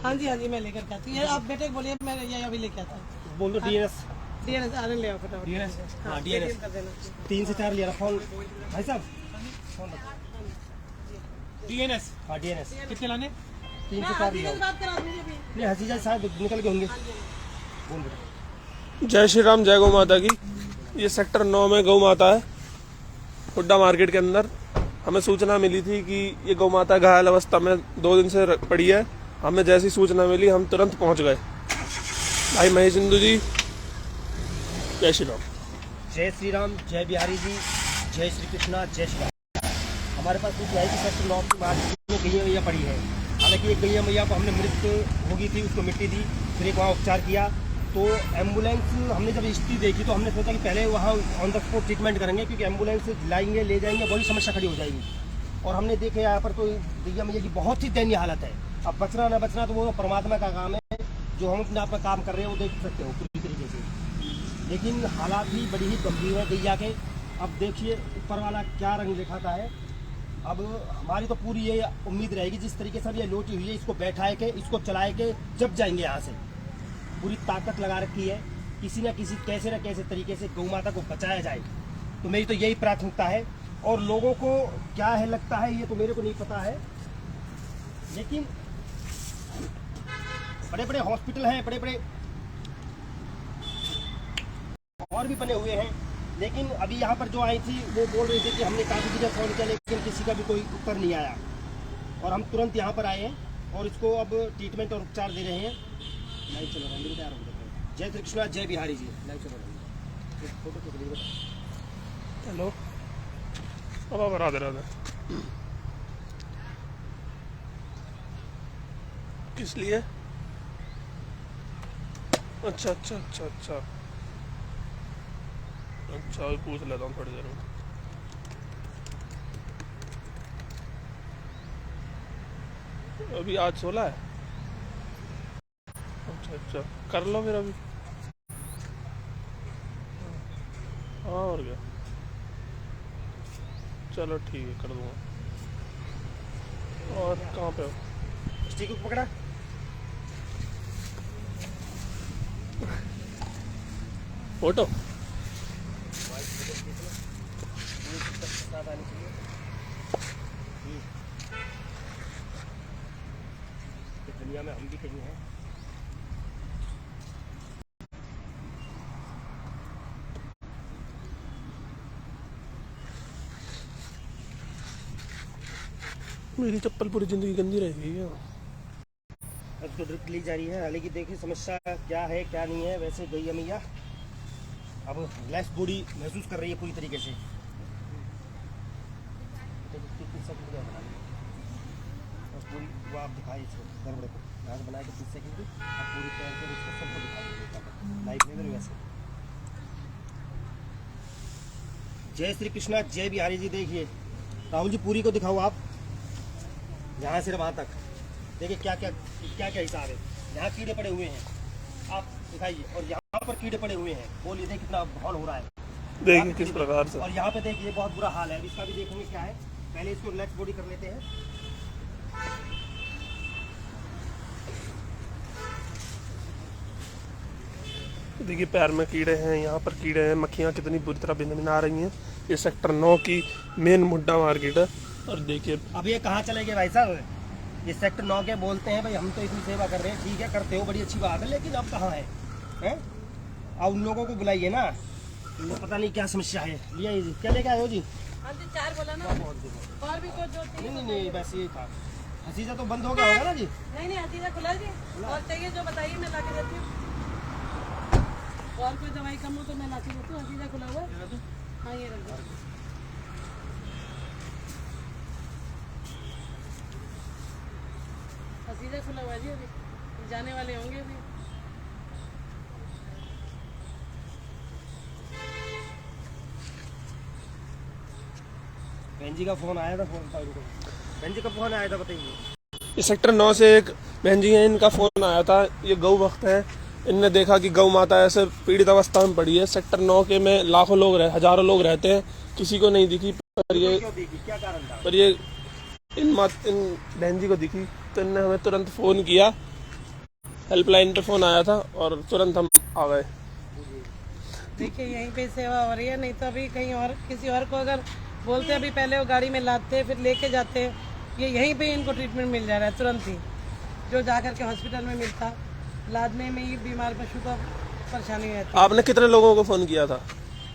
हाँ जी मैं लेकर के आती हूँ। आप बेटे को बोलिए मैं ये अभी लेके आता हूँ। बोल दो डीएनएस आने ले आओ फटाफट। डीएनएस हाँ डीएनएस डीएनएस कर देना। 3 से 4 लिया फोन भाई साहब फोन डीएनएस हाँ डीएनएस कितने लाने? 3 से 4 लिया बात करा दूंगी अभी। नहीं हसीजा साहब निकल के होंगे बोल बेटा। जय श्री राम, जय गौ माता की। ये सेक्टर 9 में गौ माता है, हुड्डा मार्केट के अंदर। हमें सूचना मिली थी कि ये गौ माता घायल अवस्था में 2 दिन से पड़ी है। हमें जैसी सूचना मिली हम तुरंत पहुंच गए। भाई महेश हिंदू जी, जय श्री राम। जय श्री राम, जय बिहारी जी, जय श्री कृष्णा, जय श्री राम। हमारे पास कुछ है कि सेक्टर 9 की मार्केट में गैया मैया पड़ी है। हालांकि एक गैया मैया को हमने मृत हो गई थी, उसको मिट्टी दी, फिर एक वहाँ उपचार किया। तो एम्बुलेंस हमने जब हिस्ट्री देखी तो हमने सोचा कि पहले वहाँ ऑन द स्पॉट ट्रीटमेंट करेंगे, क्योंकि एम्बुलेंस लाएंगे ले जाएंगे बड़ी समस्या खड़ी हो जाएगी। और हमने देखे यहाँ पर तो गैया मैया की बहुत ही दयनीय हालत है। अब बचना ना बचना तो वो परमात्मा का काम है, जो हम अपने आप में काम कर रहे हैं वो देख सकते हो पूरी तरीके से। लेकिन हालात भी बड़ी ही गंभीर है गैया के। अब देखिए ऊपर वाला क्या रंग दिखाता है। अब हमारी तो पूरी ये उम्मीद रहेगी जिस तरीके से ये लोटी हुई है, इसको बैठाए के इसको चलाए के जब जाएंगे यहाँ से। पूरी ताकत लगा रखी है, किसी न किसी कैसे न कैसे तरीके से गौ माता को बचाया जाए। तो मेरी तो यही प्राथमिकता है। और लोगों को क्या है लगता है ये तो मेरे को नहीं पता है, लेकिन बड़े बड़े हॉस्पिटल हैं, बड़े बड़े और भी बने हुए हैं। लेकिन अभी यहाँ पर जो आई थी वो बोल रही थी कि हमने काफ़ी जगह फोन किया लेकिन किसी का भी कोई उत्तर नहीं आया। और हम तुरंत यहाँ पर आए हैं और इसको अब ट्रीटमेंट और उपचार दे रहे हैं। लाइव चलो रहा है। जय श्री कृष्णा, जय बिहारी जी। लाइव चलो रहा है। फोटो खींच लीजिए। हेलो, अब राधे राधे। किस लिए? अच्छा अच्छा अच्छा अच्छा अच्छा, अभी पूछ लेता हूँ थोड़ी देर में। अभी आज 16 है। अच्छा अच्छा, कर लो फिर अभी। हाँ और क्या, चलो ठीक है, कर दूंगा। और कहाँ पे हो? स्टिक को पकड़ा। फोटो दुनिया में हम भी कहीं हैं। मेरी चप्पल पूरी जिंदगी गंदी रहेगी क्या? अब तो ड्रिप ली जा रही है। हालांकि देखिए समस्या क्या है क्या नहीं है। वैसे गैया मैया अब रिलैक्स बॉडी महसूस कर रही है पूरी तरीके से। पूरी वो आप दिखाइए इसको गड़बड़े को यहाँ से बनाए के 30 सेकंड की आप पूरी तैयार कर इसको सबको दिखाइए लाइफ में वैसे। जय श्री कृष्णा, जय बिहारी जी। देखिए राहुल जी पूरी को दिखाओ आप, यहाँ से वहाँ तक। देखिए क्या क्या क्या क्या हिसाब है। यहाँ कीड़े पड़े हुए हैं, आप दिखाइए। और यहाँ पर कीड़े पड़े हुए हैं। बोलिए देखिए कितना हॉल हो रहा है। देखिए किस प्रकार से। और यहाँ पे देखिए बहुत बुरा हाल है। अब इसका भी देखेंगे क्या है। पहले इसको रिलैक्स बॉडी कर लेते हैं। देखिए पैर में कीड़े हैं, यहाँ पर कीड़े हैं, मक्खियाँ कितनी बुरी तरह भिन आ रही हैं। ये सेक्टर 9 की मेन हुड्डा मार्केट है। और देखिए अब ये कहाँ चले गए भाई साहब। ये सेक्टर 9 के बोलते हैं भाई हम तो इतनी सेवा कर रहे हैं, ठीक है करते हो, बड़ी अच्छी बात है, लेकिन अब कहाँ है, हैं? अब उन लोगों को बुलाइए ना, उनको पता नहीं क्या समस्या है। लिया जी, क्या लेके आए हो जी? हाँ जी 4 बोला ना। और भी कुछ जो चाहिए? नहीं बस ये था। हसीजा तो बंद हो गया होगा ना जी? नहीं हसीजा खुला जी। और चाहिए जो बताइए मैं लाके देती हूँ। और कोई दवाई कम हो तो मैं लाके देती हूँ। हसीजा खुला हुआ है। हाँ ये रख दो। हसीजा खुला हुआ जी, अभी जाने वाले होंगे अभी। बहन जी का फोन आया था। बहन जी का फोन आया था, बताइए। इस सेक्टर 9 से एक बहन जी हैं, इनका फोन आया था। ये गौ भक्त है, इनने देखा कि गौ माता ऐसे पीड़ित अवस्था में पड़ी है। सेक्टर 9 के में लाखों लोग हजारों लोग रहते हैं, किसी को नहीं दिखी। पर ये क्या कारण था? इन बहन जी को दिखी तो इनने हमें तुरंत फ़ोन किया हेल्पलाइन पे फ़ोन आया था और तुरंत हम आ गए। देखिए यहीं पे सेवा हो रही है, नहीं तो अभी कहीं और किसी और को अगर बोलते अभी पहले वो गाड़ी में लाते फिर लेके जाते, ये यहीं पे इनको ट्रीटमेंट मिल जा रहा है तुरंत ही, जो जा कर के हॉस्पिटल में मिलता लादने में ही बीमार पशु को परेशानी रहती। आपने कितने लोगों को फ़ोन किया था?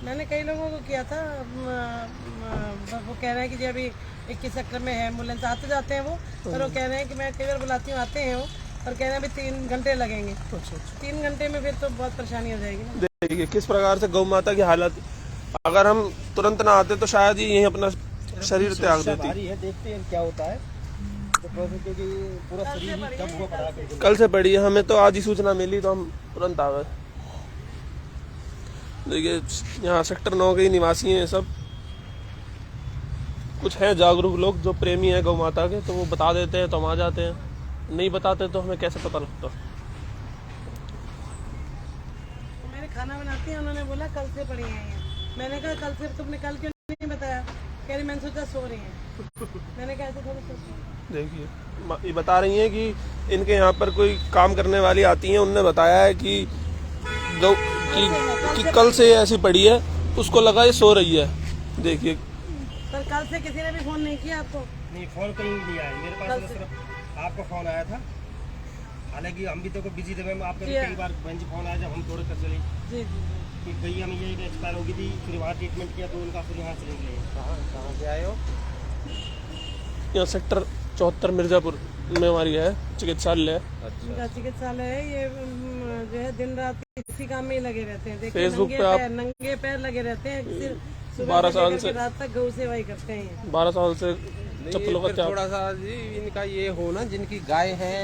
मैंने कई लोगों को किया था, वो कह रहे हैं कि जी अभी 21 सेक्टर में है एम्बुलेंस, आते जाते हैं वो, पर वो कह रहे हैं कि मैं कई बार बुलाती हूँ आते हैं वो, और कह रहे हैं अभी 3 घंटे लगेंगे। 3 घंटे में फिर तो बहुत परेशानी हो जाएगी ना। देखिए किस प्रकार से गौ माता की हालत, अगर हम तुरंत ना आते तो शायद ही यही अपना शरीर त्याग देती। है, देखते हैं क्या होता है, तो क्योंकि पूरा शरीर ही दब हुआ पड़ा है। कल से पड़ी है, हमें तो आज ही सूचना मिली तो हम तुरंत आ गए। देखिए यहाँ सेक्टर 9 के ही निवासी हैं सब, कुछ हैं जागरूक लोग जो प्रेमी हैं गौ माता के, तो वो बता देते हैं तो हम आ जाते हैं, नहीं बताते तो हमें कैसे पता लगता। मेरे खाना बनाती हैं, उन्होंने बोला कल से पड़ी हैं ये। मैंने कहा कल से तुमने कल क्यों नहीं बताया? कह रही मैंने सोचा सो रही हैं। मैंने कहा ऐसे थोड़ा सोच। देखिए ये बता रही हैं कि इनके यहाँ पर कोई काम करने वाली आती हैं, उनने बताया है कि गौ कि कल से ऐसी पड़ी है, उसको लगा ये सो रही है। देखिए पर कल से किसी ने भी फोन नहीं किया आपको? नहीं, फोन कहीं नहीं आया मेरे पास, तो सिर्फ आपका फोन आया था। हालांकि हम भी तो बिजी थे मैम, आपका कई बार बहन जी फोन आया जब हम तोड़ कर चले जी कि भैया हम ये एक्सपायर हो गई थी, फिर वहाँ ट्रीटमेंट किया तो उनका फिर यहाँ चले गए। कहाँ से आए हो? यहाँ सेक्टर 74 मिर्जापुर में हमारी है चिकित्सालय। उनका चिकित्सालय है ये, जो है दिन रात इसी काम में ही लगे रहते हैं। देखिए फेसबुक पे आप नंगे पैर लगे रहते हैं, सिर्फ 12 साल से रात तक गौ सेवा ही करते हैं। 12 साल से चप्पलों का थोड़ा सा जी इनका ये हो ना, जिनकी गाय है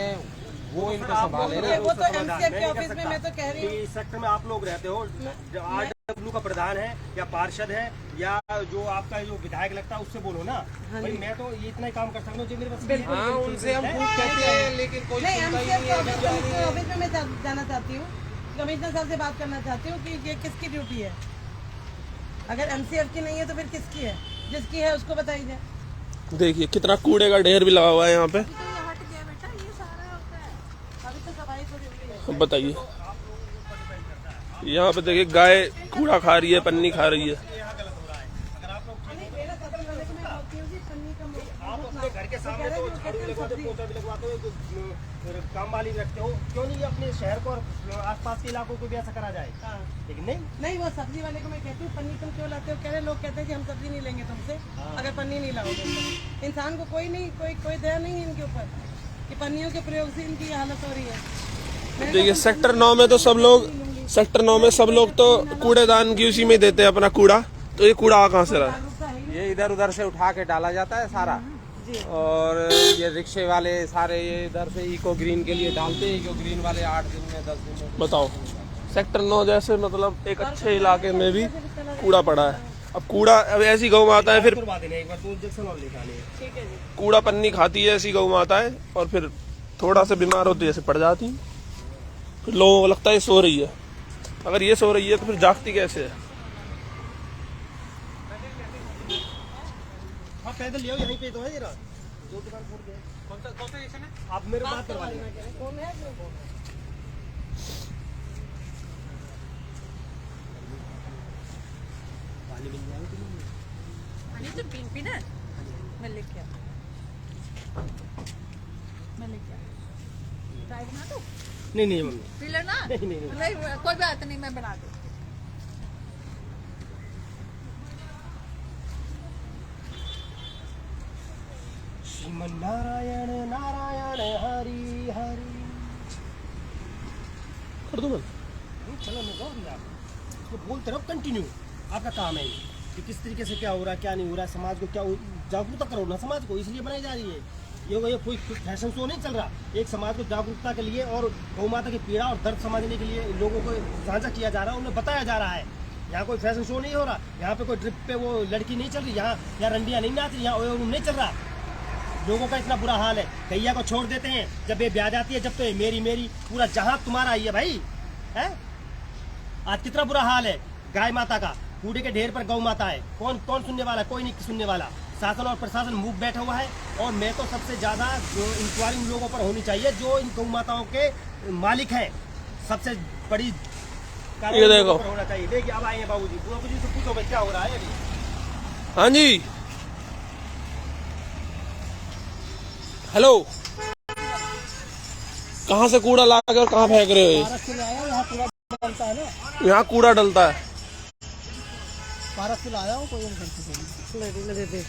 वो इनको संभाले ना। वो तो एमसीएफ के ऑफिस में, मैं तो कह रही हूँ इस सेक्टर में आप लोग रहते हो, RW का प्रधान है या पार्षद है या जो आपका जो विधायक लगता है उससे बोलो ना भाई, मैं तो ये इतना ही काम कर सकता हूँ जो मेरे पास। हाँ उनसे हम पूछ कहते हैं, लेकिन कोई नहीं, सुनता ही एमसीएफ नहीं के है। ऑफिस में मैं जाना चाहती हूँ, कमिश्नर साहब से बात करना चाहती हूँ कि ये किसकी ड्यूटी है। अगर एमसीएफ की नहीं है तो फिर किसकी है? जिसकी है उसको बताई जाए। देखिए कितना कूड़े का ढेर भी लगा हुआ है यहाँ पे। बताइए यहाँ पे देखिए गाय कूड़ा खा रही है, पन्नी खा रही है। आप अपने घर के सामने तो झाड़ू भी लगवाते हो, पोछा भी लगवाते हो, काम वाली रखते हो, क्यों नहीं अपने शहर को और आसपास के इलाकों को भी ऐसा करा जाए? लेकिन नहीं, वो सब्जी वाले को मैं कहती हूँ पन्नी तुम क्यों लाते हो? कह रहे लोग कहते हैं कि हम सब्जी नहीं लेंगे तुमसे अगर पन्नी नहीं लाओगे। तो इंसान को कोई नहीं, कोई दया नहीं है इनके ऊपर कि पन्नियों के प्रयोग से इनकी हालत हो रही है। देखिए सेक्टर 9 में तो सब लोग, सेक्टर 9 में सब लोग तो कूड़ेदान की उसी में देते हैं अपना कूड़ा, तो ये कूड़ा आ कहाँ से रहा? ये इधर उधर से उठा के डाला जाता है सारा, और ये रिक्शे वाले सारे ये इधर से इको ग्रीन के लिए डालते हैं। इको ग्रीन वाले 8 दिन में 10 दिन में। बताओ सेक्टर 9 जैसे मतलब एक अच्छे इलाके में भी कूड़ा पड़ा है। अब कूड़ा, अब ऐसी गौ माता है फिर करवा देना एक बार, 2 इंजेक्शन और लेके आने। ठीक है जी। कूड़ा पन्नी खाती है ऐसी गौ माता है, और फिर थोड़ा सा बीमार होती है ऐसे पड़ जाती है, फिर लोगों को लगता है ये सो रही है। अगर ये सो रही है तो फिर जागती कैसे है? हाँ पैदल लियो, यहीं पे तो है जरा 2 दुकान छोड़ के। कौन सा स्टेशन है? आप मेरे बात करवा लेना। कौन है? पानी मिल जाएगा पानी तो पीना मैं लेके आ, मैं लेके आ। चाय बना दो? नहीं मम्मी, पी लेना। नहीं कोई बात नहीं, मैं बना दूँ। श्रीमन नारायण नारायण हरि हरि। कर दो मैं। चलो मैं गाऊँ भी, आप तो बोलते रहो, कंटिन्यू आपका काम है कि किस तरीके से क्या हो रहा है क्या नहीं हो रहा है, समाज को क्या जागरूकता करो ना समाज को, इसलिए बनाई जा रही है। ये कोई फैशन शो नहीं चल रहा, एक समाज को जागरूकता के लिए और गौ माता की पीड़ा और दर्द समझने के लिए लोगों को साझा किया जा रहा है, उन्हें बताया जा रहा है। यहाँ कोई फैशन शो नहीं हो रहा, यहाँ पे कोई ट्रिप पे वो लड़की नहीं चल रही, यहाँ रंडियाँ नहीं नाच रही, यहाँ ओम नहीं चल रहा। लोगों का इतना बुरा हाल है, गैया को छोड़ देते हैं, जब ये ब्याह जाती है जब तो ये मेरी पूरा जहां तुम्हारा ही है भाई है। आज कितना बुरा हाल है गाय माता का, कूड़े के ढेर पर गौ माता है, कौन सुनने वाला? कोई नहीं सुनने वाला। शासन और प्रशासन मूक बैठा हुआ है। और मैं तो सबसे ज़्यादा जो इंक्वायरी उन लोगों पर होनी चाहिए जो इन गौ माताओं के मालिक हैं, सबसे बड़ी ये देखो होना चाहिए। देखिए अब आए हैं बाबूजी से पूछो भाई क्या हो रहा है अभी। हाँ जी, हेलो, कहाँ से कूड़ा ला कर कहाँ फेंक रहे हो? पारस से आया, यहाँ कूड़ा डलता है ना, यहाँ कूड़ा डलता है। पारस से आया हूँ, कोई देते।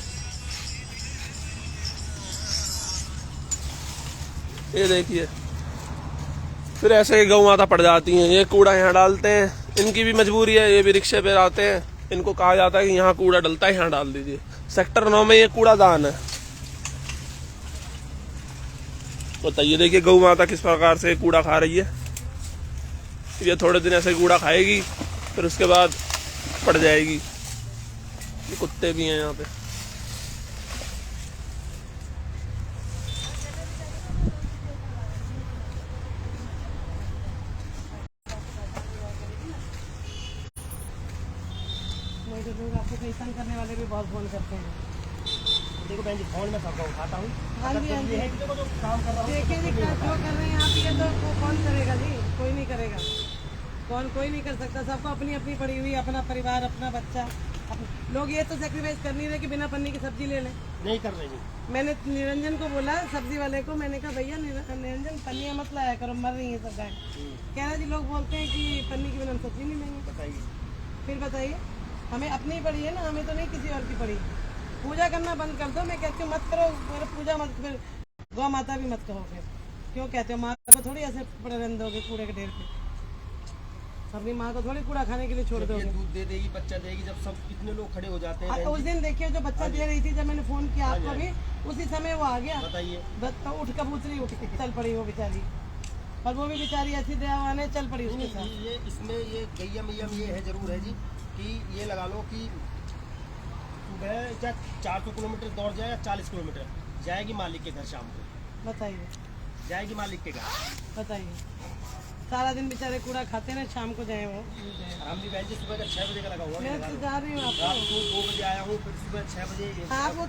ये देखिए, फिर ऐसे ही गौ माता पड़ जाती हैं। ये कूड़ा यहाँ डालते हैं, इनकी भी मजबूरी है, ये भी रिक्शे पे आते हैं, इनको कहा जाता है कि यहाँ कूड़ा डलता है, यहाँ डाल दीजिए। सेक्टर 9 में ये कूड़ादान है। बताइए, देखिए गौ माता किस प्रकार से कूड़ा खा रही है। ये थोड़े दिन ऐसे कूड़ा खाएगी, फिर उसके बाद पड़ जाएगी। ये कुत्ते भी हैं यहाँ पे। आपको परेशान करने वाले भी बहुत फोन करते हैं। देखो बहन जी, फोन में सबका उठाता हूँ। हाँ जी, हाँ जी। ये है कि देखो जो काम कर रहा हूँ, देखिए जी, जो कर रहे हैं आप, ये तो वो कौन करेगा जी? कोई नहीं करेगा। कोई नहीं कर सकता। सबको अपनी अपनी पड़ी हुई, अपना परिवार, अपना बच्चा। लोग ये तो सेक्रीफाइस कर नहीं रहे कि बिना पन्नी की सब्जी ले लें। नहीं कर रहे जी। मैंने निरंजन को बोला, सब्जी वाले को, मैंने कहा भैया निरंजन पन्नियाँ मत लाया करो, मर रही है सब गाय। कह रहा जी लोग बोलते हैं कि पन्नी की बिना हम सब्जी नहीं लेंगे। बताइए, फिर बताइए, हमें अपनी पड़ी है ना, हमें तो नहीं किसी और की पड़ी। पूजा करना बंद कर दो। मैं कहती हूँ मत करो, पूजा मत, फिर गौ माता भी मत कहो। फिर क्यों कहते हो? माँ को थोड़ी ऐसे पड़े रहने दोगे कूड़े के ढेर पे। अपनी माँ को थोड़ी कूड़ा खाने के लिए छोड़ जब ये दोगे। दूध दे देगी, बच्चा देगी, जब सब कितने लोग खड़े हो जाते हैं। उस दिन देखिए जो बच्चा दे रही थी, जब मैंने फोन किया आपको भी, उसी समय वो आ गया। बताइए, उठ कबूतरी उठ चल पड़ी वो बेचारी। और वो भी बेचारी ऐसी दयावान है, चल पड़ी उसके साथ। ये इसमें ये गैया मैया में ये है जरूर है जी कि ये लगा लो कि सुबह चाहे 400 किलोमीटर दौड़ जाए या 40 किलोमीटर जाएगी मालिक के घर शाम को। बताइए, जाएगी मालिक के घर। बताइए, सारा दिन बेचारे कूड़ा खाते हैं, शाम को जाए वो। हम भी बहन जी सुबह का 6 बजे का लगा हुआ मैं है। तो जा रही हूँ रात आपको। को 2 बजे आया हूँ, फिर सुबह 6 बजे। आपको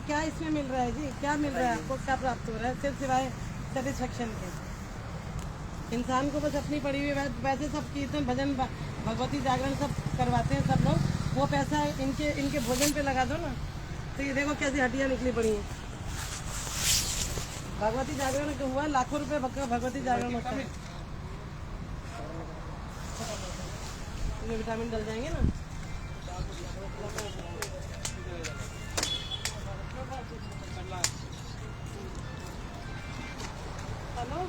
क्या इसमें मिल रहा है जी? क्या मिल रहा है आपको? क्या प्राप्त हो रहा है? सिर्फ सिवाय सेटिस्फेक्शन के। इंसान को बस अपनी पड़ी हुई वैसे सब कीर्तन भजन भगवती जागरण सब करवाते हैं सब लोग। वो पैसा इनके भोजन पे लगा दो ना, तो ये देखो कैसी हड्डियाँ निकली पड़ी हैं। भगवती जागरण का हुआ लाखों रुपए भगवती जागरण होता है। इसमें विटामिन डल जाएंगे ना। हेलो,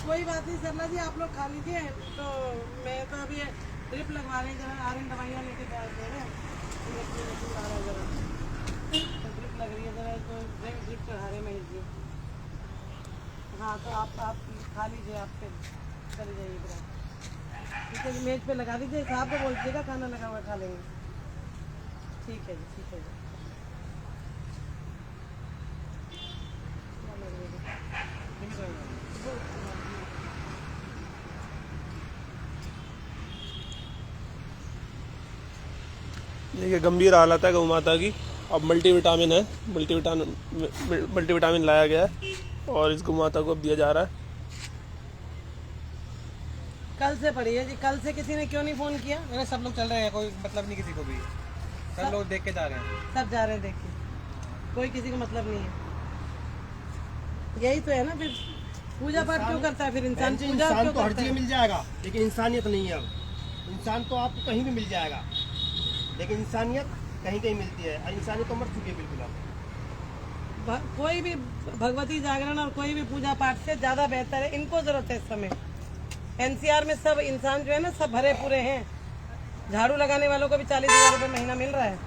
कोई बात नहीं सरला जी, आप लोग खा लीजिए। तो मैं तो अभी ड्रिप लगवा रहे हैं, जरा आर्यन दवाइयाँ लेके दे रहे हैं। ड्रिप लग रही है जरा, तो ड्रिप चढ़ा रहे महेश जी। हाँ, तो आप खा लीजिए, आप फिर चले जाइए फिर। ठीक है जी, मेज पे लगा दीजिए, साहब को बोल दीजिएगा खाना लगा हुआ खा लेंगे। ठीक है जी, ठीक है जी। देखिए गंभीर हालत है गौ माता की। अब मल्टीविटामिन है, मल्टीविटामिन लाया गया है और इस गौ माता को अब दिया जा रहा है। कल से पड़ी है जी, कल से किसी ने क्यों नहीं फोन किया? मैंने सब लोग चल रहे हैं, कोई मतलब नहीं किसी को भी। सब लोग देख के जा रहे हैं। सब जा रहे हैं देख के, कोई किसी को मतलब नहीं है। यही तो है ना, फिर पूजा पाठ क्यों करता है फिर इंसान? पूजा इंसान क्यों तो हर करता जगह है? मिल जाएगा, लेकिन इंसानियत नहीं है। अब इंसान तो आपको कहीं भी मिल जाएगा, लेकिन इंसानियत कहीं कहीं मिलती है। और इंसानियत तो मर चुकी है बिल्कुल। अब कोई भी भगवती जागरण और कोई भी पूजा पाठ से ज्यादा बेहतर है, इनको जरूरत है इस समय। एनसीआर में सब इंसान जो है ना, सब भरे पूरे हैं। झाड़ू लगाने वालों को भी 40,000 रुपये महीना मिल रहा है।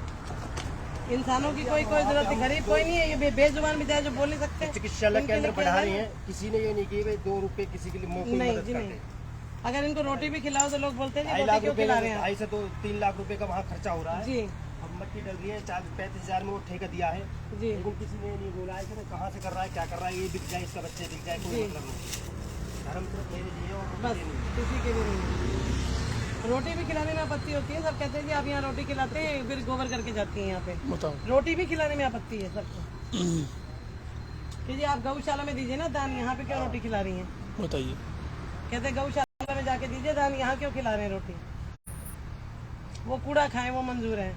इंसानों की कोई जरूरत नहीं, गरीब कोई नहीं है। ये बेजुबान भी जाए जो बोल नहीं सकते। चिकित्सालय के अंदर बढ़ा रही है, किसी ने ये नहीं की 2 रुपए किसी के लिए मुफ्त में नहीं मदद जी, करते नहीं। हैं। अगर इनको रोटी भी खिलाओ तो लोग बोलते हैं जी 2.5 रोटी लाख क्यों रुपए खिला रहे हैं? 2.5 से तो 3 लाख रुपए का वहाँ खर्चा हो रहा है। जी अब मट्टी डल रही है, 40-35 में वो ठेका दिया है, जी लेकिन किसी ने नहीं बोला है कि कहाँ से कर रहा है, क्या कर रहा है। ये बिक जाए, इसका बच्चे बिक जाए, कोई जी। मतलब नहीं। धर्म सिर्फ मेरे लिए और बस मुझे नहीं। किसी के भी नहीं। रोटी भी खिलाने में आपत्ति होती है। सब कहते हैं कि आप यहाँ रोटी खिलाते हैं फिर गोबर करके जाती हैं यहाँ पे। बताओ। रोटी भी खिलाने में आपत्ति है सबको कि जी आप गौशाला में दीजिए ना दान, यहाँ पे क्यों रोटी खिला रही हैं? बताइए। कहते गौशाला में जाके दीजिए दान, यहाँ क्यों खिला रहे हैं रोटी? वो कूड़ा खाएं वो मंजूर है।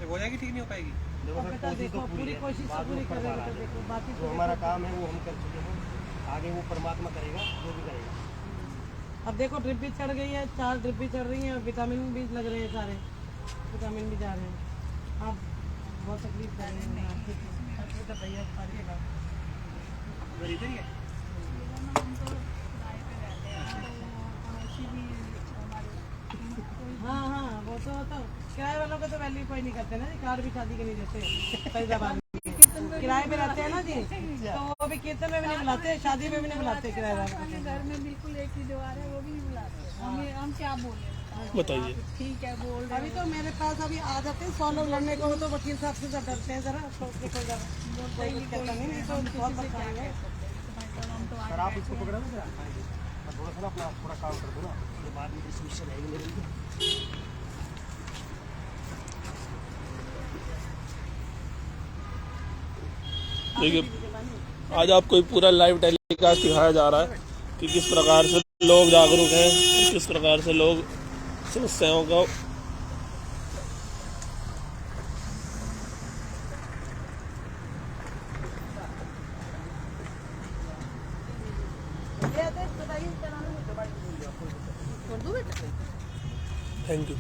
हो जाएगी, ठीक नहीं हो पाएगी। देखो सर, बेटा कोशिश देखो तो पूरी है। कोशिश बाद पूरी में ऊपर कर रहे वाला हैं। है। देखो बाकी जो हमारा काम है वो हम कर चुके हैं, आगे वो परमात्मा करेगा जो भी करेगा। अब देखो ड्रिप भी चढ़ गई है, 4 ड्रिप भी चढ़ रही हैं, विटामिन भी लग रहे हैं, सारे विटामिन भी जा रहे हैं। आप बहुत तकलीफ कर रहे हैं। भैया इधर ही है। हाँ हाँ वो तो किराए वालों को तो वैल्यू कोई नहीं करते ना जी, कार्ड भी शादी के नहीं देते फरीदाबाद में। किराए पे रहते हैं ना जी, तो वो भी कीर्तन में भी नहीं बुलाते, शादी में भी नहीं बुलाते किराएदार को। घर में बिल्कुल एक ही दीवार है, वो भी नहीं बुलाते। हम क्या बोले? बताइए। ठीक है बोल रहे अभी तो मेरे पास अभी आ जाते हैं 100 लोग लड़ने को, तो वकील साहब से सब डरते हैं जरा। तो कोई कहता नहीं तो बहुत परेशान है। सर आप इसको पकड़ा ना सर, मैं थोड़ा सा ना अपना थोड़ा काम कर दूँ ना, उसके बाद में डिस्कशन रहेगी मेरे लिए। देखिए आज आपको पूरा लाइव टेलीकास्ट दिखाया जा रहा है कि किस प्रकार से लोग जागरूक हैं और किस प्रकार से लोग समस्याओं का थैंक यू।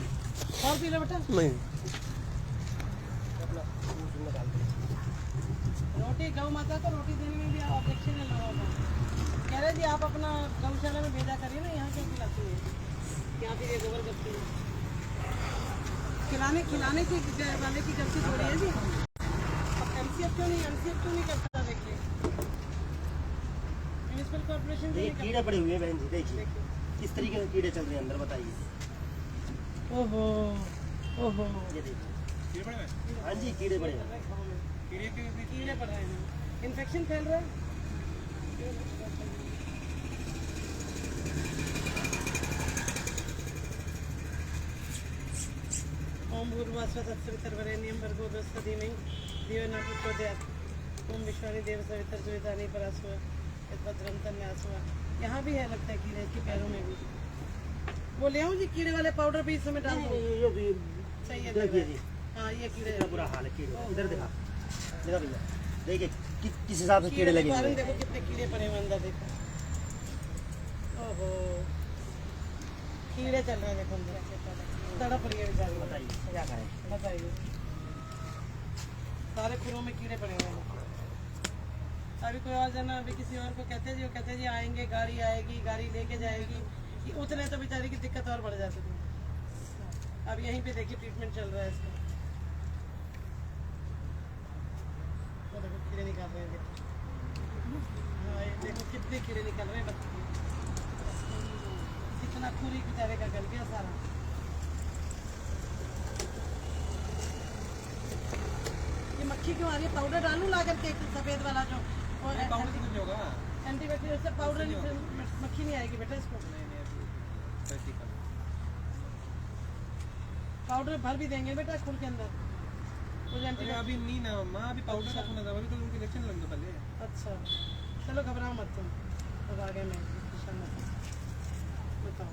और पी लो बेटा। नहीं रोटी गौ माता को रोटी देने में भी ऑब्जेक्शन है लोगों का। कह रहे जी आप अपना गौशाला में भेजा करिए ना, यहाँ क्यों खिलाती है? यहाँ फिर ये गोबर करती है। खिलाने की वाले की गलती थोड़ी है जी। अब एमसीएफ क्यों नहीं करता? देखिए म्यूनिसिपल कॉर्पोरेशन ये कीड़े पड़े हुए हैं बहन जी, देखिए किस तरीके से कीड़े चल रहे हैं अंदर, बताइए। ओहो ओहो ये देखिए, हाँ जी कीड़े पड़े हैं। कीड़े पड़ रहे हैं, इन्फेक्शन फैल रहा है। ओम भूर्भुवस्सुतत्सवितर्वरेण्यं भर्गो देवस्य धीमहि धियो न प्रचोदयात्। ओम विश्वानि देव सवितर् सुवितानि परास्व यद्भद्रं तन्यास्व। यहाँ भी है लगता है कीड़े के पैरों में भी। वो ले आऊँ जी कीड़े वाले पाउडर भी इस समय डाल दूँ? सही है देखिए जी, हाँ ये कीड़े कितना बुरा हाल है कीड़े। इधर दिखा भैया, देखिए किस हिसाब से कीड़े लगे हुए हैं। देखो कितने कीड़े पड़े हुए अंदर, देखो। ओहो कीड़े चल रहे हैं देखो अंदर, तड़प रही है बेचारी। बताइए क्या करें? बताइए सारे खुरों में कीड़े पड़े हुए हैं। अभी कोई और जना अभी किसी और को कहते जी, वो कहते जी आएंगे, गाड़ी आएगी, गाड़ी लेके जाएगी, कि उतने तो बेचारी की दिक्कत और बढ़ जाती थी। अब यहीं पे देखिए ट्रीटमेंट चल रहा है इसका। वो देखो कीड़े निकाल रहे हैं, देखो। हाँ ये देखो कितने कीड़े निकल रहे हैं बच्चे के। कितना खूरी बेचारे का गल गया सारा। ये मक्खी क्यों आ रही है? पाउडर डालूं ला करके सफेद वाला जो एंटीबायोटिक से पाउडर मक्खी नहीं आएगी बेटा इसको। पाउडर भर भी देंगे बेटा खुल के अंदर। अभी नहीं ना माँ, अभी पाउडर का होना था, अभी तो उनके इलेक्शन लग गए पहले। अच्छा चलो घबराओ मत तुम, अब आगे मैं बताओ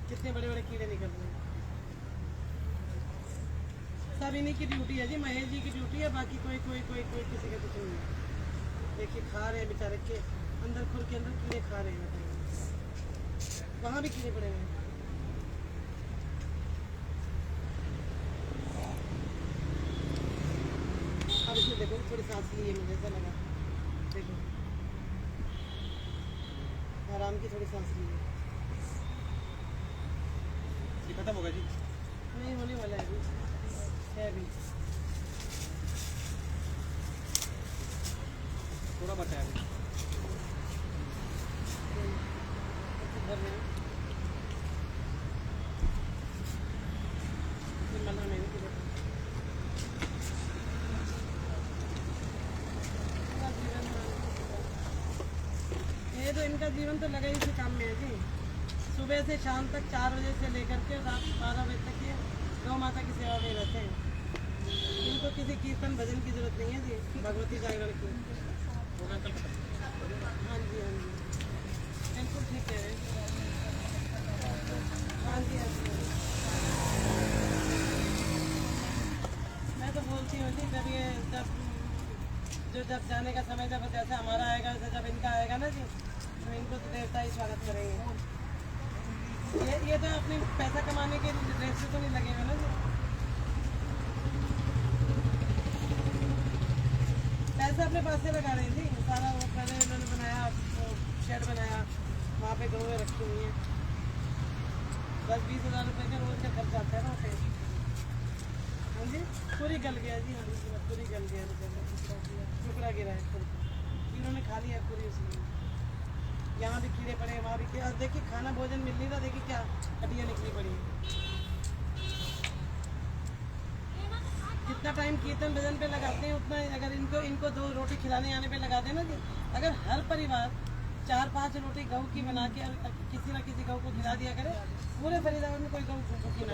कितने बड़े बड़े कीड़े निकल रहे हैं। सब इन्हीं की ड्यूटी है जी, महेश जी की ड्यूटी है, बाकी कोई कोई कोई कोई किसी का कुछ नहीं है। देखिए खा रहे हैं बेचारे के अंदर, खुर के अंदर कीड़े खा रहे हैं, बताइए वहाँ भी कीड़े पड़े हुए हैं। अब इसमें देखो थोड़ी सांस ली है, मुझे ऐसा लगा, देखो आराम की थोड़ी सांस ली है। ये खत्म होगा जी? नहीं होने वाला है अभी थोड़ा बचा है। ये तो इनका जीवन तो लगा ही इसी काम में है जी। सुबह से शाम तक 4 बजे से लेकर के रात 12 बजे तक ये गौ माता की सेवा में रहते हैं। इनको किसी कीर्तन भजन की जरूरत नहीं है जी, भगवती जागरण की। हाँ जी, हाँ जी, बिल्कुल ठीक कह रहे हैं। हाँ जी, हाँ जी, मैं तो बोलती हूँ जी, जब जाने का समय जब जैसे हमारा आएगा वैसे जब इनका आएगा ना जी, तो इनको तो देवता ही स्वागत करेंगे। ये तो अपनी पैसा कमाने के ड्रेस से तो नहीं लगे हुए ना जी। पैसा अपने पास से लगा रहे हैं जी, सारा वो पहले इन्होंने बनाया, शेड बनाया, वहाँ पे गौएं रखी हुई हैं। 10-20 हज़ार रुपये का रोज का खर्च आता है वहाँ पे। हाँ जी, पूरी गल गया जी, हाँ जी, पूरी गल गया, टुकड़ा गिरा है, कीड़ों ने खा लिया पूरी उसमें। यहाँ भी कीड़े पड़े, वहाँ भी कीड़े। देखिए खाना भोजन मिल नहीं रहा, देखिए क्या हड्डियाँ निकली पड़ी हैं। जितना टाइम कीर्तन भजन पे लगाते हैं उतना अगर इनको 2 रोटी खिलाने आने पे लगा देना जी, अगर हर परिवार 4-5 रोटी गऊ की बना के किसी न किसी गऊ को खिला दिया करे, पूरे फरीदाबाद में कोई गऊ भूखी